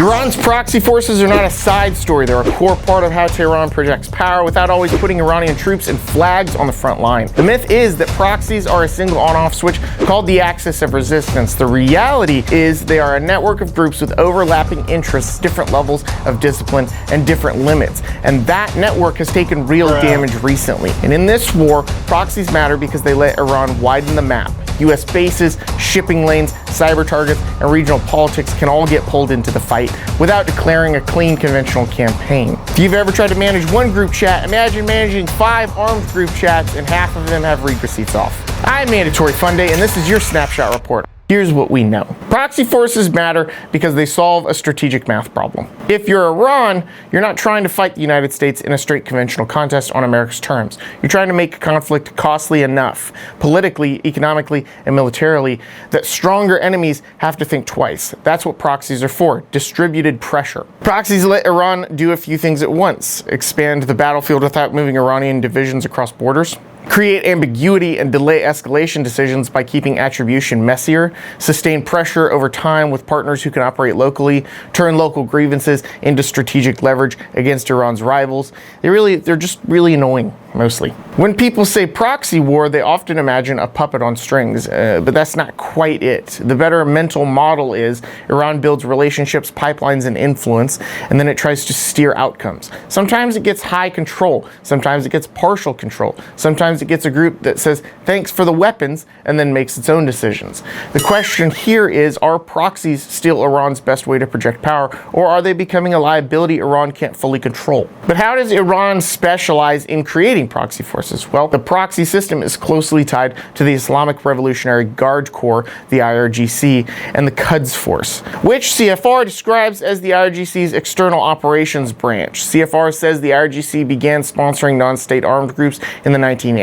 Iran's proxy forces are not a side story. They're a core part of how Tehran projects power without always putting Iranian troops and flags on the front line. The myth is that proxies are a single on-off switch called the axis of resistance. The reality is they are a network of groups with overlapping interests, different levels of discipline, and different limits. And that network has taken real damage recently. And in this war, proxies matter because they let Iran widen the map. US bases, shipping lanes, cyber targets, and regional politics can all get pulled into the fight without declaring a clean conventional campaign. If you've ever tried to manage one group chat, imagine managing 5 armed group chats and half of them have read receipts off. I'm Mandatory Fun Day, and this is your Snapshot Report. Here's what we know. Proxy forces matter because they solve a strategic math problem. If you're Iran, you're not trying to fight the United States in a straight conventional contest on America's terms. You're trying to make a conflict costly enough, politically, economically, and militarily, that stronger enemies have to think twice. That's what proxies are for, distributed pressure. Proxies let Iran do a few things at once: expand the battlefield without moving Iranian divisions across borders, create ambiguity and delay escalation decisions by keeping attribution messier, sustain pressure over time with partners who can operate locally, turn local grievances into strategic leverage against Iran's rivals. They're just really annoying, mostly. When people say proxy war, they often imagine a puppet on strings, but that's not quite it. The better mental model is Iran builds relationships, pipelines, and influence, and then it tries to steer outcomes. Sometimes it gets high control, sometimes it gets partial control, sometimes it gets a group that says thanks for the weapons and then makes its own decisions. The question here is, are proxies still Iran's best way to project power, or are they becoming a liability Iran can't fully control? But how does Iran specialize in creating proxy forces? Well, the proxy system is closely tied to the Islamic Revolutionary Guard Corps, the IRGC, and the Quds Force, which CFR describes as the IRGC's external operations branch. CFR says the IRGC began sponsoring non-state armed groups in the 1980s,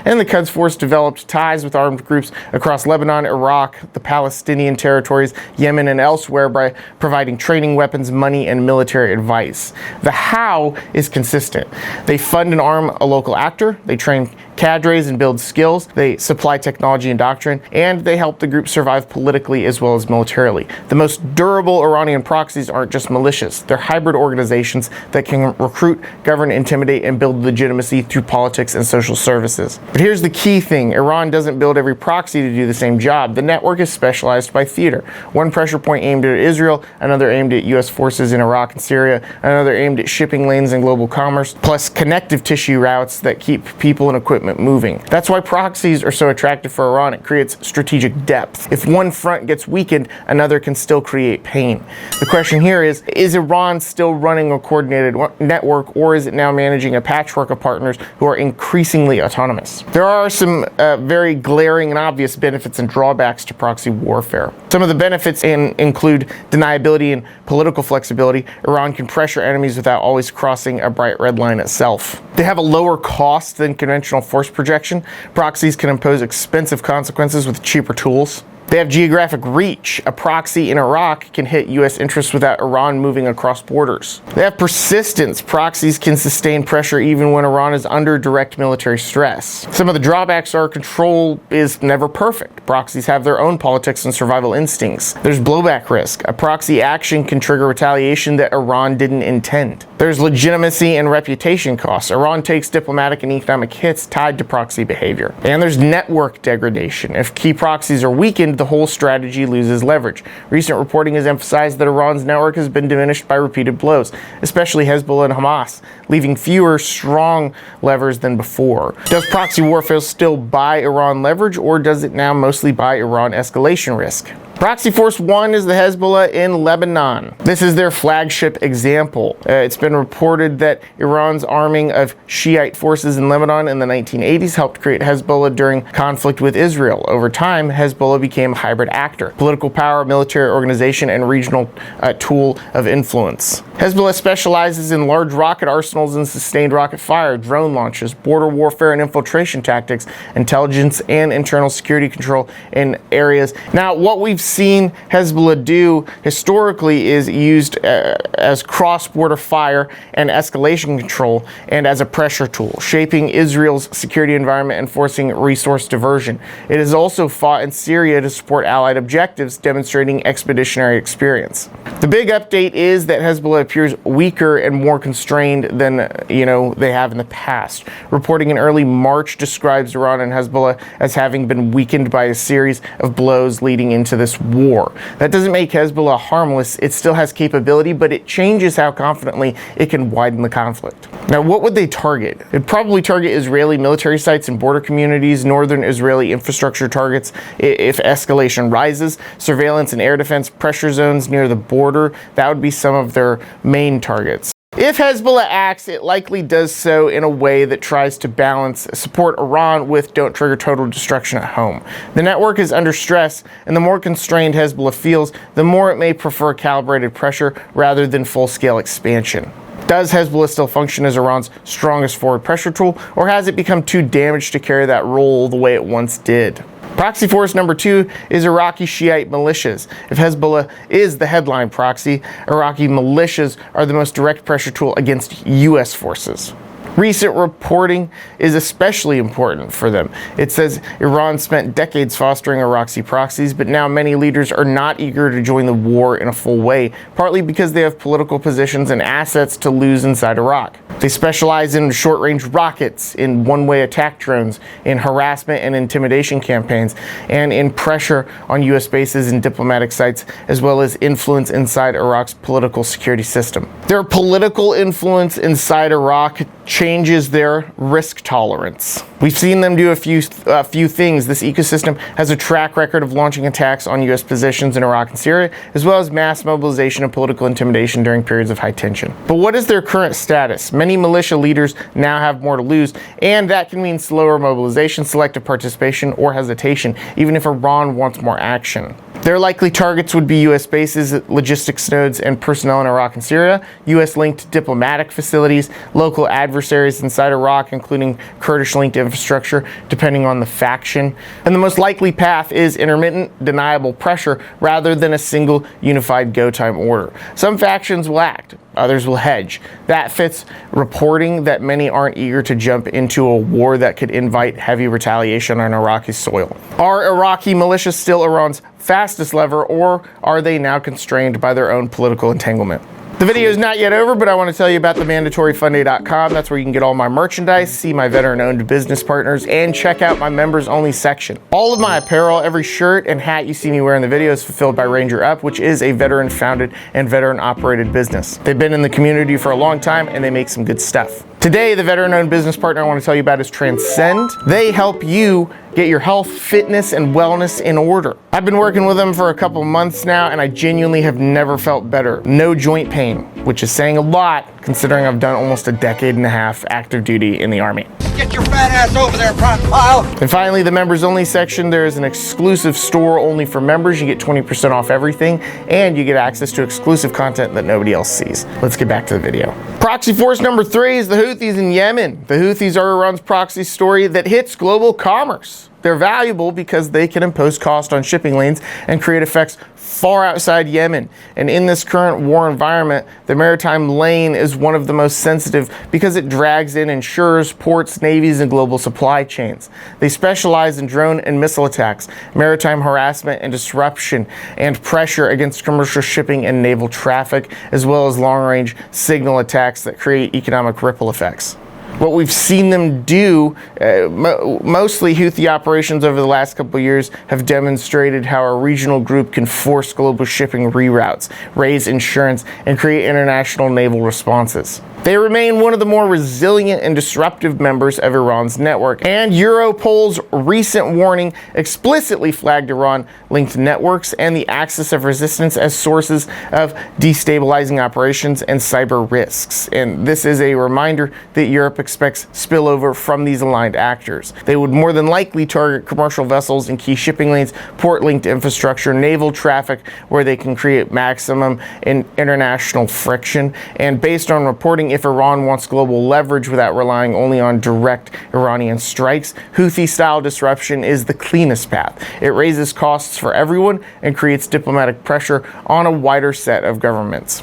and the Quds Force developed ties with armed groups across Lebanon, Iraq, the Palestinian territories, Yemen, and elsewhere by providing training, weapons, money, and military advice. The how is consistent. They fund and arm a local actor, they train cadres and build skills, they supply technology and doctrine, and they help the group survive politically as well as militarily. The most durable Iranian proxies aren't just militias, they're hybrid organizations that can recruit, govern, intimidate, and build legitimacy through politics and social services. But here's the key thing: Iran doesn't build every proxy to do the same job. The network is specialized by theater. One pressure point aimed at Israel, another aimed at US forces in Iraq and Syria, another aimed at shipping lanes and global commerce, plus connective tissue routes that keep people and equipment moving. That's why proxies are so attractive for Iran. It creates strategic depth. If one front gets weakened, another can still create pain. The question here is Iran still running a coordinated network, or is it now managing a patchwork of partners who are increasingly autonomous? There are some very glaring and obvious benefits and drawbacks to proxy warfare. Some of the benefits include deniability and political flexibility. Iran can pressure enemies without always crossing a bright red line itself. They have a lower cost than conventional force projection. Proxies can impose expensive consequences with cheaper tools. They have geographic reach. A proxy in Iraq can hit US interests without Iran moving across borders. They have persistence. Proxies can sustain pressure even when Iran is under direct military stress. Some of the drawbacks are control is never perfect. Proxies have their own politics and survival instincts. There's blowback risk. A proxy action can trigger retaliation that Iran didn't intend. There's legitimacy and reputation costs. Iran takes diplomatic and economic hits tied to proxy behavior. And there's network degradation. If key proxies are weakened, the whole strategy loses leverage. Recent reporting has emphasized that Iran's network has been diminished by repeated blows, especially Hezbollah and Hamas, leaving fewer strong levers than before. Does proxy warfare still buy Iran leverage, or does it now mostly buy Iran escalation risk? Proxy Force 1 is the Hezbollah in Lebanon. This is their flagship example. It's been reported that Iran's arming of Shiite forces in Lebanon in the 1980s helped create Hezbollah during conflict with Israel. Over time, Hezbollah became a hybrid actor, political power, military organization, and regional tool of influence. Hezbollah specializes in large rocket arsenals and sustained rocket fire, drone launches, border warfare and infiltration tactics, intelligence and internal security control in areas. Now, what we've seen Hezbollah do historically is used as cross-border fire and escalation control and as a pressure tool, shaping Israel's security environment and forcing resource diversion. It has also fought in Syria to support allied objectives, demonstrating expeditionary experience. The big update is that Hezbollah appears weaker and more constrained than they have in the past. Reporting in early March describes Iran and Hezbollah as having been weakened by a series of blows leading into this war. That doesn't make Hezbollah harmless. It still has capability, but it changes how confidently it can widen the conflict. Now, what would they target? It'd probably target Israeli military sites and border communities, northern Israeli infrastructure targets if escalation rises, surveillance and air defense pressure zones near the border. That would be some of their main targets. If Hezbollah acts, it likely does so in a way that tries to balance support Iran with don't trigger total destruction at home. The network is under stress, and the more constrained Hezbollah feels, the more it may prefer calibrated pressure rather than full-scale expansion. Does Hezbollah still function as Iran's strongest forward pressure tool, or has it become too damaged to carry that role the way it once did? Proxy force number 2 is Iraqi Shiite militias. If Hezbollah is the headline proxy, Iraqi militias are the most direct pressure tool against U.S. forces. Recent reporting is especially important for them. It says Iran spent decades fostering Iraqi proxies, but now many leaders are not eager to join the war in a full way, partly because they have political positions and assets to lose inside Iraq. They specialize in short-range rockets, in one-way attack drones, in harassment and intimidation campaigns, and in pressure on U.S. bases and diplomatic sites, as well as influence inside Iraq's political security system. Their political influence inside Iraq changes their risk tolerance. We've seen them do a few things. This ecosystem has a track record of launching attacks on U.S. positions in Iraq and Syria, as well as mass mobilization and political intimidation during periods of high tension. But what is their current status? Many militia leaders now have more to lose, and that can mean slower mobilization, selective participation, or hesitation, even if Iran wants more action. Their likely targets would be U.S. bases, logistics nodes, and personnel in Iraq and Syria, U.S.-linked diplomatic facilities, local adversaries inside Iraq, including Kurdish-linked infrastructure, depending on the faction. And the most likely path is intermittent, deniable pressure rather than a single unified go-time order. Some factions will act, others will hedge. That fits reporting that many aren't eager to jump into a war that could invite heavy retaliation on Iraqi soil. Are Iraqi militias still Iran's fastest lever, or are they now constrained by their own political entanglement? The video is not yet over, but I want to tell you about the mandatoryfunday.com. That's where you can get all my merchandise, see my veteran-owned business partners, and check out my members-only section. All of my apparel, every shirt and hat you see me wear in the video is fulfilled by Ranger Up, which is a veteran-founded and veteran-operated business. They've been in the community for a long time, and they make some good stuff. Today, the veteran-owned business partner I want to tell you about is Transcend. They help you get your health, fitness, and wellness in order. I've been working with them for a couple months now, and I genuinely have never felt better. No joint pain, which is saying a lot considering I've done almost a decade and a half active duty in the Army. Get your fat ass over there, pile. And finally, the members only section. There is an exclusive store only for members. You get 20% off everything, and you get access to exclusive content that nobody else sees. Let's get back to the video. Proxy force number 3 is the Houthis in Yemen. The Houthis are Iran's proxy story that hits global commerce. They're valuable because they can impose cost on shipping lanes and create effects far outside Yemen. And in this current war environment, the maritime lane is one of the most sensitive because it drags in insurers, ports, navies, and global supply chains. They specialize in drone and missile attacks, maritime harassment and disruption, and pressure against commercial shipping and naval traffic, as well as long-range signal attacks that create economic ripple effects. What we've seen them do, mostly Houthi operations over the last couple of years, have demonstrated how a regional group can force global shipping reroutes, raise insurance, and create international naval responses. They remain one of the more resilient and disruptive members of Iran's network, and Europol's recent warning explicitly flagged Iran-linked networks and the axis of resistance as sources of destabilizing operations and cyber risks. And this is a reminder that Europe expects spillover from these aligned actors. They would more than likely target commercial vessels in key shipping lanes, port-linked infrastructure, naval traffic, where they can create maximum international friction. And based on reporting, wondering if Iran wants global leverage without relying only on direct Iranian strikes, Houthi-style disruption is the cleanest path. It raises costs for everyone and creates diplomatic pressure on a wider set of governments.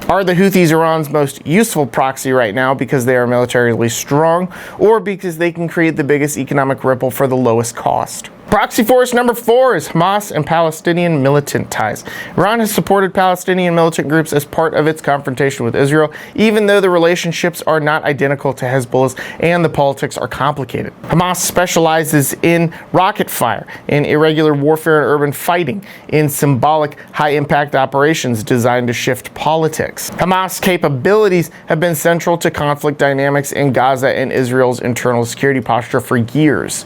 Are the Houthis Iran's most useful proxy right now because they are militarily strong, or because they can create the biggest economic ripple for the lowest cost? Proxy force number 4 is Hamas and Palestinian militant ties. Iran has supported Palestinian militant groups as part of its confrontation with Israel, even though the relationships are not identical to Hezbollah's and the politics are complicated. Hamas specializes in rocket fire, in irregular warfare and urban fighting, in symbolic high-impact operations designed to shift politics. Hamas capabilities have been central to conflict dynamics in Gaza and Israel's internal security posture for years.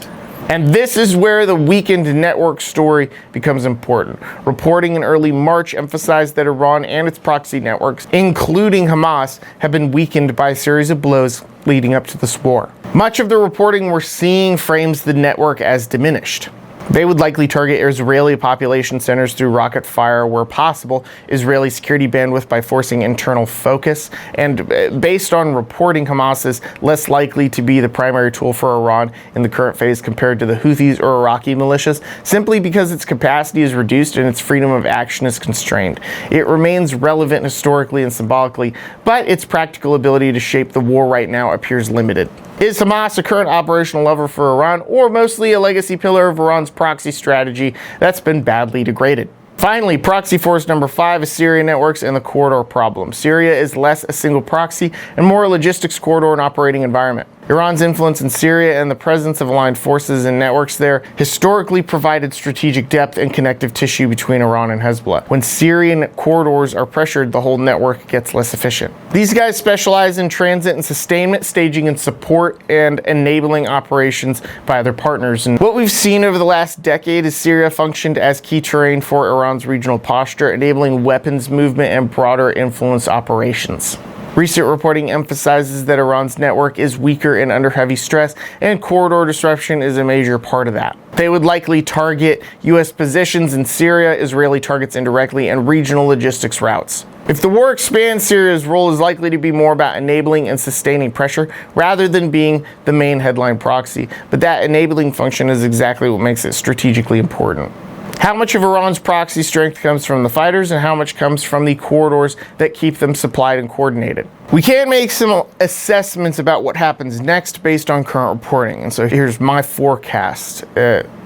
And this is where the weakened network story becomes important. Reporting in early March emphasized that Iran and its proxy networks, including Hamas, have been weakened by a series of blows leading up to this war. Much of the reporting we're seeing frames the network as diminished. They would likely target Israeli population centers through rocket fire where possible, Israeli security bandwidth by forcing internal focus, and based on reporting, Hamas is less likely to be the primary tool for Iran in the current phase compared to the Houthis or Iraqi militias, simply because its capacity is reduced and its freedom of action is constrained. It remains relevant historically and symbolically, but its practical ability to shape the war right now appears limited. Is Hamas a current operational lever for Iran, or mostly a legacy pillar of Iran's proxy strategy that's been badly degraded? Finally, proxy force number 5 is Syria networks and the corridor problem. Syria is less a single proxy and more a logistics corridor and operating environment. Iran's influence in Syria and the presence of aligned forces and networks there historically provided strategic depth and connective tissue between Iran and Hezbollah. When Syrian corridors are pressured, the whole network gets less efficient. These guys specialize in transit and sustainment, staging and support, and enabling operations by other partners. And what we've seen over the last decade is Syria functioned as key terrain for Iran's regional posture, enabling weapons movement and broader influence operations. Recent reporting emphasizes that Iran's network is weaker and under heavy stress, and corridor disruption is a major part of that. They would likely target U.S. positions in Syria, Israeli targets indirectly, and regional logistics routes. If the war expands, Syria's role is likely to be more about enabling and sustaining pressure rather than being the main headline proxy, but that enabling function is exactly what makes it strategically important. How much of Iran's proxy strength comes from the fighters and how much comes from the corridors that keep them supplied and coordinated? We can make some assessments about what happens next based on current reporting, and so here's my forecast.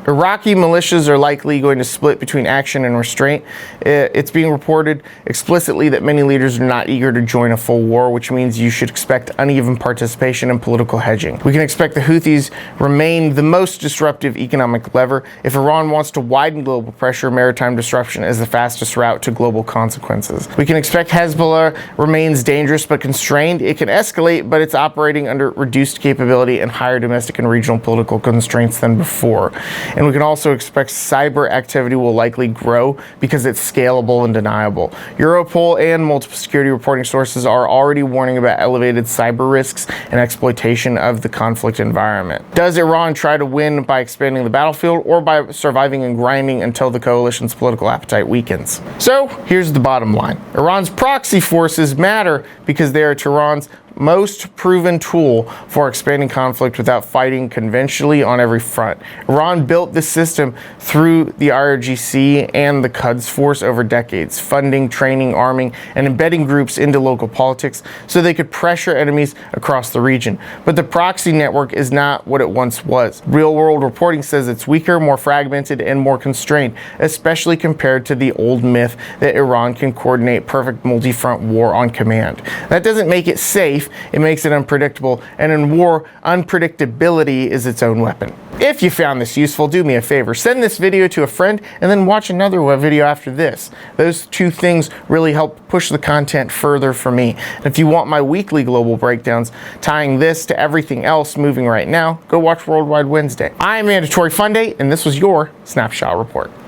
Iraqi militias are likely going to split between action and restraint. It's being reported explicitly that many leaders are not eager to join a full war, which means you should expect uneven participation and political hedging. We can expect the Houthis remain the most disruptive economic lever. If Iran wants to widen global pressure, maritime disruption is the fastest route to global consequences. We can expect Hezbollah remains dangerous but constrained. It can escalate, but it's operating under reduced capability and higher domestic and regional political constraints than before. And we can also expect cyber activity will likely grow because it's scalable and deniable. Europol and multiple security reporting sources are already warning about elevated cyber risks and exploitation of the conflict environment. Does Iran try to win by expanding the battlefield or by surviving and grinding until the coalition's political appetite weakens? So here's the bottom line. Iran's proxy forces matter because they are Tehran's most proven tool for expanding conflict without fighting conventionally on every front. Iran built this system through the IRGC and the Quds Force over decades, funding, training, arming, and embedding groups into local politics so they could pressure enemies across the region. But the proxy network is not what it once was. Real-world reporting says it's weaker, more fragmented, and more constrained, especially compared to the old myth that Iran can coordinate perfect multi-front war on command. That doesn't make it safe. It makes it unpredictable, and in war, unpredictability is its own weapon. If you found this useful, do me a favor, send this video to a friend and then watch another video after this. Those two things really help push the content further for me. And if you want my weekly global breakdowns, tying this to everything else moving right now, go watch Worldwide Wednesday. I'm Mandatory Fun Day, and this was your Snapshot Report.